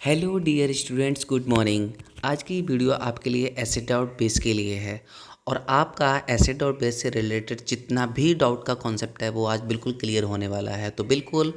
Hello dear students, good morning. आज की video आपके लिए एसिड डाउट बेस के लिए है और आपका एसिड डाउट बेस से रिलेटेड जितना भी डाउट का कॉन्सेप्ट है वो आज बिल्कुल क्लियर होने वाला है। तो बिल्कुल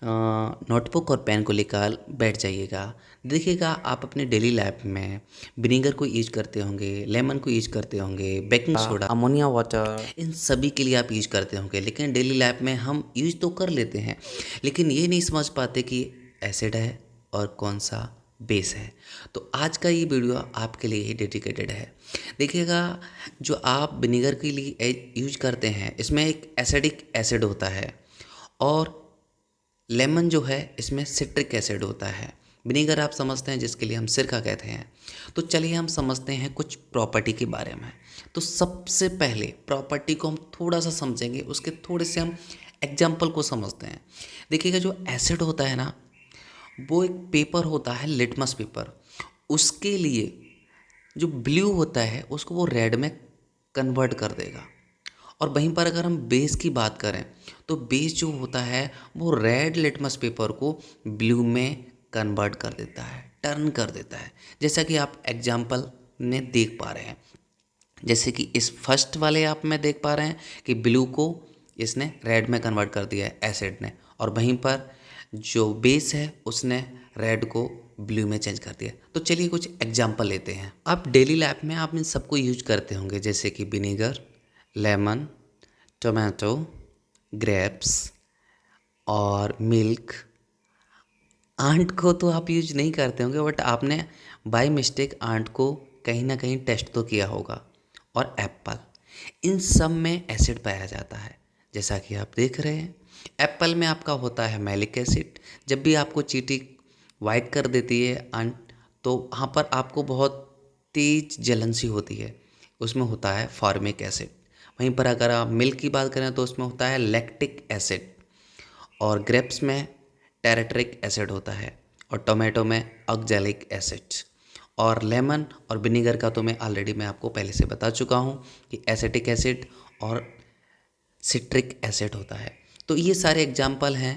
नोटबुक और पेन को लेकर बैठ जाइएगा। देखिएगा, आप अपने डेली लाइफ में विनीगर को यूज करते होंगे, लेमन को यूज करते होंगे, बेकिंग सोडा, अमोनिया वाटर, इन सभी के लिए आप यूज करते होंगे। लेकिन डेली लाइफ में हम यूज तो कर लेते हैं, लेकिन ये नहीं समझ पाते कि एसिड है और कौन सा बेस है। तो आज का ये वीडियो आपके लिए ही डेडिकेटेड है। देखिएगा, जो आप विनेगर के लिए यूज करते हैं इसमें एक एसिडिक एसिड होता है और लेमन जो है इसमें सिट्रिक एसिड होता है। विनेगर आप समझते हैं जिसके लिए हम सिरका कहते हैं। तो चलिए हम समझते हैं कुछ प्रॉपर्टी के बारे में। तो सबसे पहले प्रॉपर्टी को हम थोड़ा सा समझेंगे, उसके थोड़े से हम एग्जाम्पल को समझते हैं। देखिएगा, जो एसिड होता है ना, वो एक पेपर होता है, लिटमस पेपर। उसके लिए जो ब्लू होता है उसको वो रेड में कन्वर्ट कर देगा। और वहीं पर अगर हम बेस की बात करें तो बेस जो होता है वो रेड लिटमस पेपर को ब्लू में कन्वर्ट कर देता है, टर्न कर देता है। जैसा कि आप एग्जाम्पल में देख पा रहे हैं, जैसे कि इस फर्स्ट वाले आप में देख पा रहे हैं कि ब्लू को इसने रेड में कन्वर्ट कर दिया है एसिड ने, और वहीं पर जो बेस है उसने रेड को ब्लू में चेंज कर दिया। तो चलिए कुछ एग्जांपल लेते हैं। आप डेली लाइफ में आप इन सबको यूज करते होंगे, जैसे कि विनेगर, लेमन, टोमेटो, ग्रेप्स और मिल्क। आंट को तो आप यूज नहीं करते होंगे, बट आपने बाय मिस्टेक आंट को कहीं ना कहीं टेस्ट तो किया होगा। और एप्पल, इन सब में एसिड पाया जाता है। जैसा कि आप देख रहे हैं, एप्पल में आपका होता है मैलिक एसिड। जब भी आपको चींटी वाइट कर देती है आंट, तो वहाँ पर आपको बहुत तेज जलन सी होती है, उसमें होता है फॉर्मिक एसिड। वहीं पर अगर आप मिल्क की बात करें तो उसमें होता है लैक्टिक एसिड, और ग्रेप्स में टेरेट्रिक एसिड होता है, और टोमेटो में ऑक्जेलिक एसिड। और लेमन और विनेगर का तो मैं आपको पहले से बता चुका हूँ कि एसिटिक एसिड और सिट्रिक एसिड होता है। तो ये सारे एग्जाम्पल हैं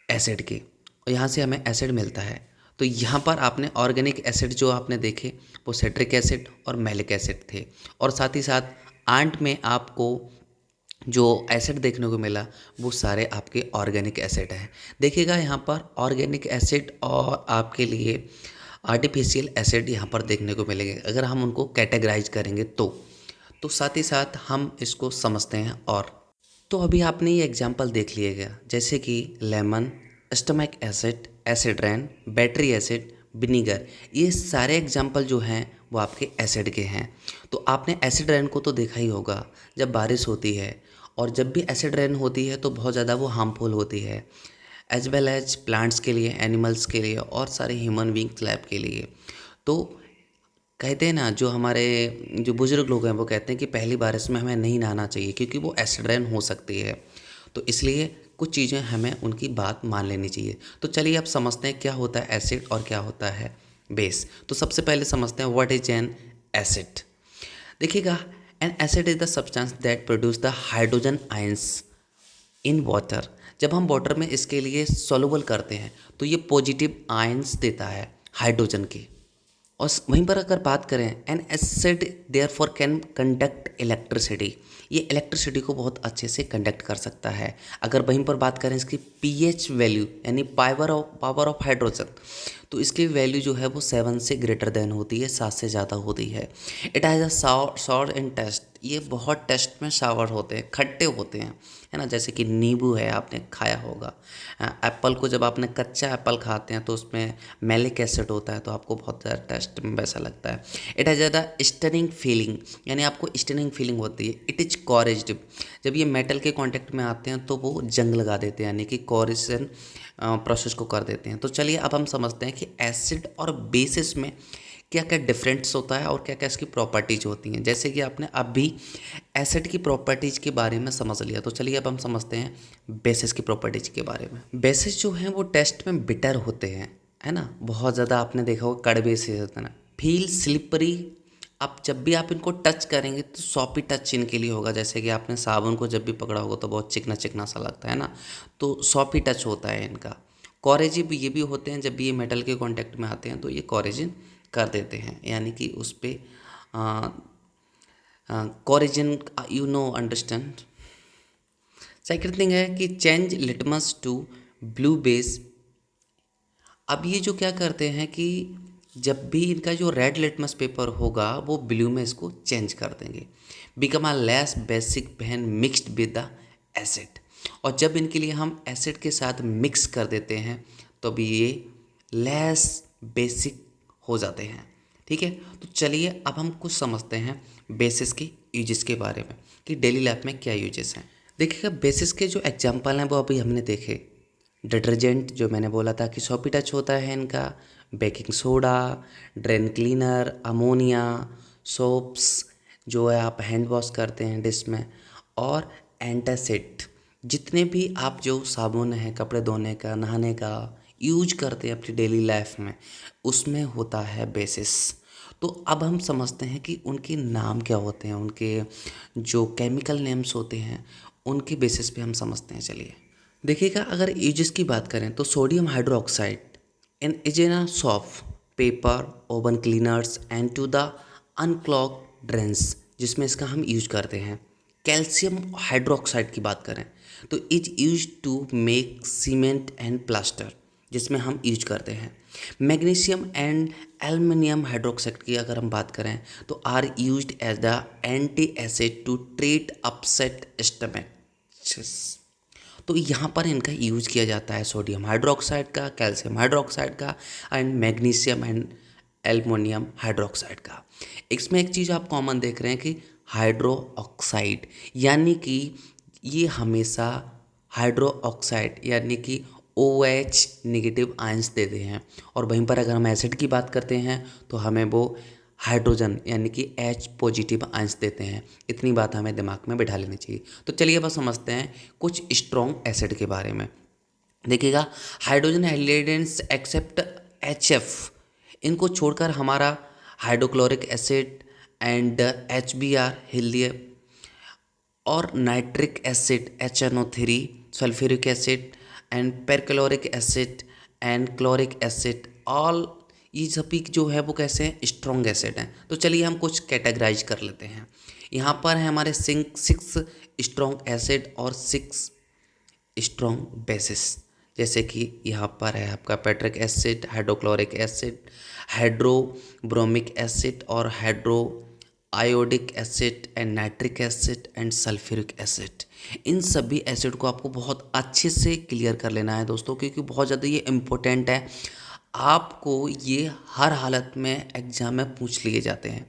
एसिड के, और यहाँ से हमें एसिड मिलता है। तो यहाँ पर आपने ऑर्गेनिक एसिड जो आपने देखे वो सिट्रिक एसिड और मैलिक एसिड थे, और साथ ही साथ आंट में आपको जो एसिड देखने को मिला वो सारे आपके ऑर्गेनिक एसिड हैं। देखिएगा, यहाँ पर ऑर्गेनिक एसिड और आपके लिए आर्टिफिशियल एसिड यहाँ पर देखने को मिलेंगे अगर हम उनको कैटेगराइज करेंगे तो साथ ही साथ हम इसको समझते हैं। और तो अभी आपने ये एग्जांपल देख लिएगा, जैसे कि लेमन, स्टमक एसिड, एसिड रैन, बैटरी एसिड, विनीगर। ये सारे एग्जांपल जो हैं वो आपके एसिड के हैं। तो आपने एसिड रैन को तो देखा ही होगा, जब बारिश होती है, और जब भी एसिड रेन होती है तो बहुत ज़्यादा वो हार्मफुल होती है, एज वेल एज प्लांट्स के लिए, एनिमल्स के लिए, और सारे ह्यूमन बींग्स लैब के लिए। तो कहते हैं ना, जो हमारे जो बुज़ुर्ग लोग हैं वो कहते हैं कि पहली बारिश में हमें नहीं नहाना चाहिए क्योंकि वो एसिड रेन हो सकती है। तो इसलिए कुछ चीज़ें हमें उनकी बात मान लेनी चाहिए। तो चलिए अब समझते हैं क्या होता है एसिड और क्या होता है बेस। तो सबसे पहले समझते हैं व्हाट इज एन एसिड। देखिएगा, N acid is the substance that produce the hydrogen ions in water. जब हम वाटर में इसके लिए सॉल्युबल करते हैं तो ये पॉजिटिव आयंस देता है हाइड्रोजन के। और वहीं पर अगर बात करें, an acid there for can conduct electricity, ये इलेक्ट्रिसिटी को बहुत अच्छे से कंडक्ट कर सकता है। अगर वहीं पर बात करें इसकी पीएच वैल्यू यानी पावर ऑफ हाइड्रोजन, तो इसकी वैल्यू जो है वो 7 से ग्रेटर देन होती है, 7 से ज़्यादा होती है। It has a sour in taste, ये बहुत टेस्ट में सावर होते हैं, खट्टे होते हैं, है ना। जैसे कि नींबू है, आपने खाया होगा। एप्पल को जब आपने कच्चा एप्पल खाते हैं तो उसमें मैलिक एसिड होता है, तो आपको बहुत ज़्यादा टेस्ट में वैसा लगता है। इट हैज़ ज़्यादा स्टनिंग फीलिंग, यानी आपको स्टनिंग फीलिंग होती है। इट इज कॉरेज्ड, जब ये मेटल के कांटेक्ट में आते हैं तो वो जंग लगा देते हैं, यानी कि कॉरेजन प्रोसेस को कर देते हैं। तो चलिए अब हम समझते हैं कि एसिड और बेसिस में क्या क्या डिफरेंस होता है और क्या क्या इसकी प्रॉपर्टीज होती हैं। जैसे कि आपने अभी एसिड की प्रॉपर्टीज के बारे में समझ लिया, तो चलिए अब हम समझते हैं बेसिस की प्रॉपर्टीज के बारे में। बेसिस जो हैं वो टेस्ट में बिटर होते हैं, है ना। बहुत ज़्यादा आपने देखा होगा कड़वे से होते हैं ना, फील स्लिपरी। आप जब भी आप इनको टच करेंगे तो सॉपी टच इनके लिए होगा। जैसे कि आपने साबुन को जब भी पकड़ा होगा तो बहुत चिकना चिकना सा लगता है ना, तो सॉपी टच होता है इनका। कोरेजिव ये भी होते हैं, जब भी ये मेटल के कांटेक्ट में आते हैं तो ये कोरेजन कर देते हैं, यानी कि उस पर corrosion, you know understand. Second thing है कि change litmus to blue base. अब ये जो क्या करते हैं कि जब भी इनका जो रेड लिटमस पेपर होगा वो ब्लू में इसको चेंज कर देंगे। Become a less basic pen mixed with the acid. और जब इनके लिए हम एसिड के साथ मिक्स कर देते हैं तो भी ये लेस बेसिक हो जाते हैं। ठीक है, तो चलिए अब हम कुछ समझते हैं बेसिस के यूजेस के बारे में कि डेली लाइफ में क्या यूजेस हैं। देखिएगा, बेसिस के जो एग्जांपल हैं वो अभी हमने देखे। डिटर्जेंट जो मैंने बोला था कि सोपी टच होता है इनका, baking soda, drain cleaner, ammonia, soaps जो है आप हैंड वॉश करते हैं डिश में, और एंटासिड जितने भी आप जो साबुन है कपड़े धोने का, नहाने का यूज करते हैं अपनी डेली लाइफ में, उसमें होता है बेसिस। तो अब हम समझते हैं कि उनके नाम क्या होते हैं, उनके जो केमिकल नेम्स होते हैं उनके बेसिस पे हम समझते हैं। चलिए देखिएगा, अगर यूजेस की बात करें तो सोडियम हाइड्रोक्साइड इन इजेना soft paper, oven cleaners and to the unclog drains, जिसमें इसका हम यूज करते हैं। कैल्शियम हाइड्रोक्साइड की बात करें तो is use to make cement and plaster, जिसमें हम यूज करते हैं। मैग्नीशियम एंड एल्युमिनियम हाइड्रोक्साइड की अगर हम बात करें तो are used as the anti acid to treat upset stomach. तो यहाँ पर इनका यूज किया जाता है सोडियम हाइड्रोक्साइड का, कैल्शियम हाइड्रोक्साइड का and magnesium and aluminium hydroxide का। इसमें एक चीज़ आप कॉमन देख रहे हैं कि हाइड्रो ऑक्साइड, यानी कि ये हमेशा हाइड्रो ऑक्साइड यानी कि OH नेगेटिव आयंस देते हैं। और वहीं पर अगर हम एसिड की बात करते हैं तो हमें वो हाइड्रोजन यानी कि H पॉजिटिव आयंस देते हैं। इतनी बात हमें दिमाग में बिठा लेनी चाहिए। तो चलिए अब समझते हैं कुछ स्ट्रॉन्ग एसिड के बारे में। देखिएगा, हाइड्रोजन हाइड्रेट्स एक्सेप्ट HF, इनको छोड़कर हमारा hydrochloric acid and HBr helium और nitric acid HNO3, sulphuric acid and perchloric acid and chloric acid, all ये सभी जो है वो कैसे हैं, स्ट्रॉन्ग एसिड हैं। तो चलिए हम कुछ कैटेगराइज कर लेते हैं। यहाँ पर है हमारे 6 स्ट्रॉन्ग एसिड और 6 स्ट्रॉन्ग बेसिस, जैसे कि यहाँ पर है आपका पेट्रिक acid, hydrochloric acid, hydrobromic acid और hydro iodic acid and nitric acid and sulphuric acid. इन सभी एसिड को आपको बहुत अच्छे से क्लियर कर लेना है दोस्तों, क्योंकि बहुत ज़्यादा ये इम्पोर्टेंट है। आपको ये हर हालत में एग्जाम में पूछ लिए जाते हैं,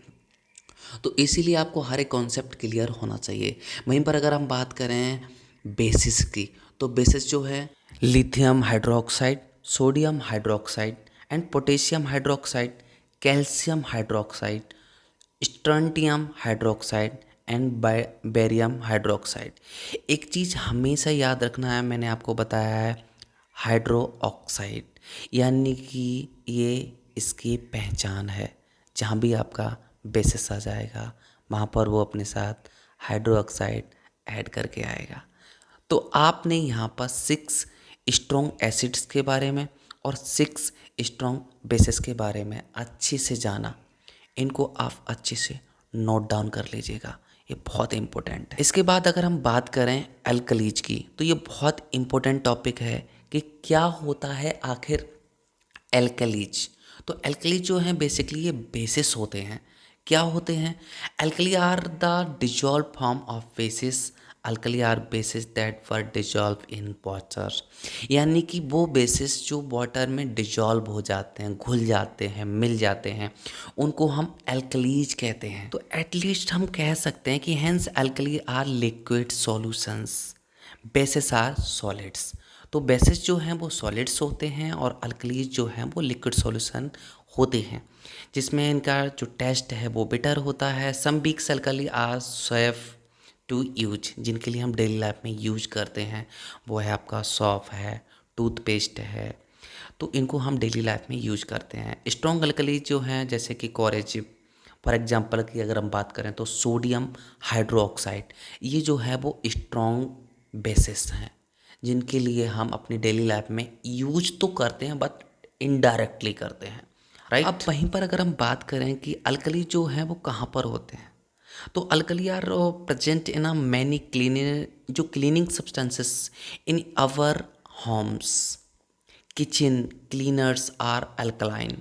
तो इसीलिए आपको हर एक कॉन्सेप्ट क्लियर होना चाहिए। वहीं पर अगर हम बात करें बेसिस की, तो बेसिस जो है lithium hydroxide, sodium hydroxide and potassium hydroxide, calcium hydroxide, strontium hydroxide and barium hydroxide. एक चीज़ हमेशा याद रखना है, मैंने आपको बताया है हाइड्रो ऑक्साइड, यानी कि ये इसकी पहचान है। जहाँ भी आपका बेसिस आ जाएगा वहाँ पर वो अपने साथ हाइड्रो ऑक्साइड ऐड करके आएगा। तो आपने यहाँ पर 6 स्ट्रॉन्ग एसिड्स के बारे में और 6 स्ट्रॉन्ग बेसिस के बारे में अच्छे से जाना। इनको आप अच्छे से नोट डाउन कर लीजिएगा, ये बहुत इम्पोर्टेंट है। इसके बाद अगर हम बात करें एल्कलीज की, तो ये बहुत इम्पोर्टेंट टॉपिक है कि क्या होता है आखिर एल्कलीज। तो एल्कलीज जो हैं बेसिकली ये बेसिस होते हैं। क्या होते हैं? Alkali are the dissolve form of bases, alkali are bases that were dissolve in water, यानी कि वो बेसिस जो वाटर में डिजॉल्व हो जाते हैं, घुल जाते हैं, मिल जाते हैं, उनको हम एल्कलीज कहते हैं। तो एटलीस्ट हम कह सकते हैं कि hence alkali are liquid solutions, bases are solids. तो बेसिस जो हैं वो सॉलिड्स होते हैं और अल्कलीज जो हैं वो लिक्विड सॉल्यूशन होते हैं, जिसमें इनका जो टेस्ट है वो बिटर होता है। Some weaks alkali are safe to use, जिनके लिए हम डेली लाइफ में यूज करते हैं, वो है आपका सॉफ है, टूथपेस्ट है, तो इनको हम डेली लाइफ में यूज करते हैं। स्ट्रॉन्ग अल्कली जो हैं जैसे कि कोरेजिव, फॉर एग्जांपल की अगर हम बात करें तो सोडियम हाइड्रोक्साइड, ये जो है वो स्ट्रॉन्ग बेसिस हैं, जिनके लिए हम अपनी डेली लाइफ में यूज तो करते हैं बट इनडायरेक्टली करते हैं, राइट। अब वहीं पर अगर हम बात करें कि अल्कली जो हैं वो कहाँ पर होते हैं, तो alkali are present in a many cleaning substances in our homes. Kitchen cleaners are alkaline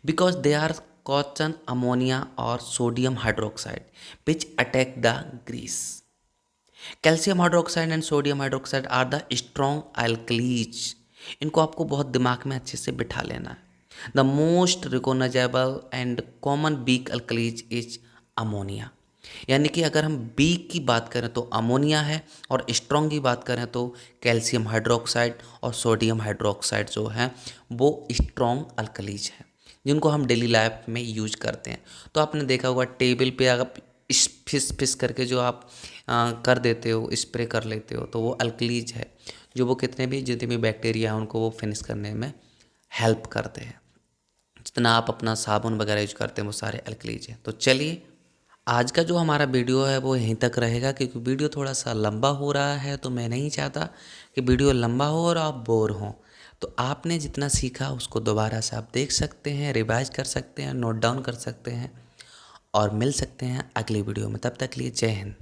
because they are cotton ammonia or sodium hydroxide which attack the grease. Calcium hydroxide and sodium hydroxide are the strong alkalis. इनको आपको बहुत दिमाग में अच्छे से बिठा लेना है। The most recognizable and common weak alkalis is ammonia. यानी कि अगर हम वीक की बात करें तो अमोनिया है, और स्ट्रॉन्ग की बात करें तो कैल्शियम हाइड्रोक्साइड और सोडियम हाइड्रोक्साइड जो है वो स्ट्रॉन्ग अल्कलीज है, जिनको हम डेली लाइफ में यूज करते हैं। तो आपने देखा होगा टेबल पे आप फिस फिस करके जो आप कर देते हो, स्प्रे कर लेते हो, तो वो अल्कलीज है, जो वो जितने भी बैक्टीरिया हैं उनको वो फिनिश करने में हेल्प करते हैं। जितना आप अपना साबुन वगैरह यूज करते हैं वो सारे अल्कलीज हैं। तो चलिए, आज का जो हमारा वीडियो है वो यहीं तक रहेगा, क्योंकि वीडियो थोड़ा सा लंबा हो रहा है, तो मैं नहीं चाहता कि वीडियो लंबा हो और आप बोर हों। तो आपने जितना सीखा उसको दोबारा से आप देख सकते हैं, रिवाइज कर सकते हैं, नोट डाउन कर सकते हैं, और मिल सकते हैं अगली वीडियो में। तब तक के लिए जय हिंद।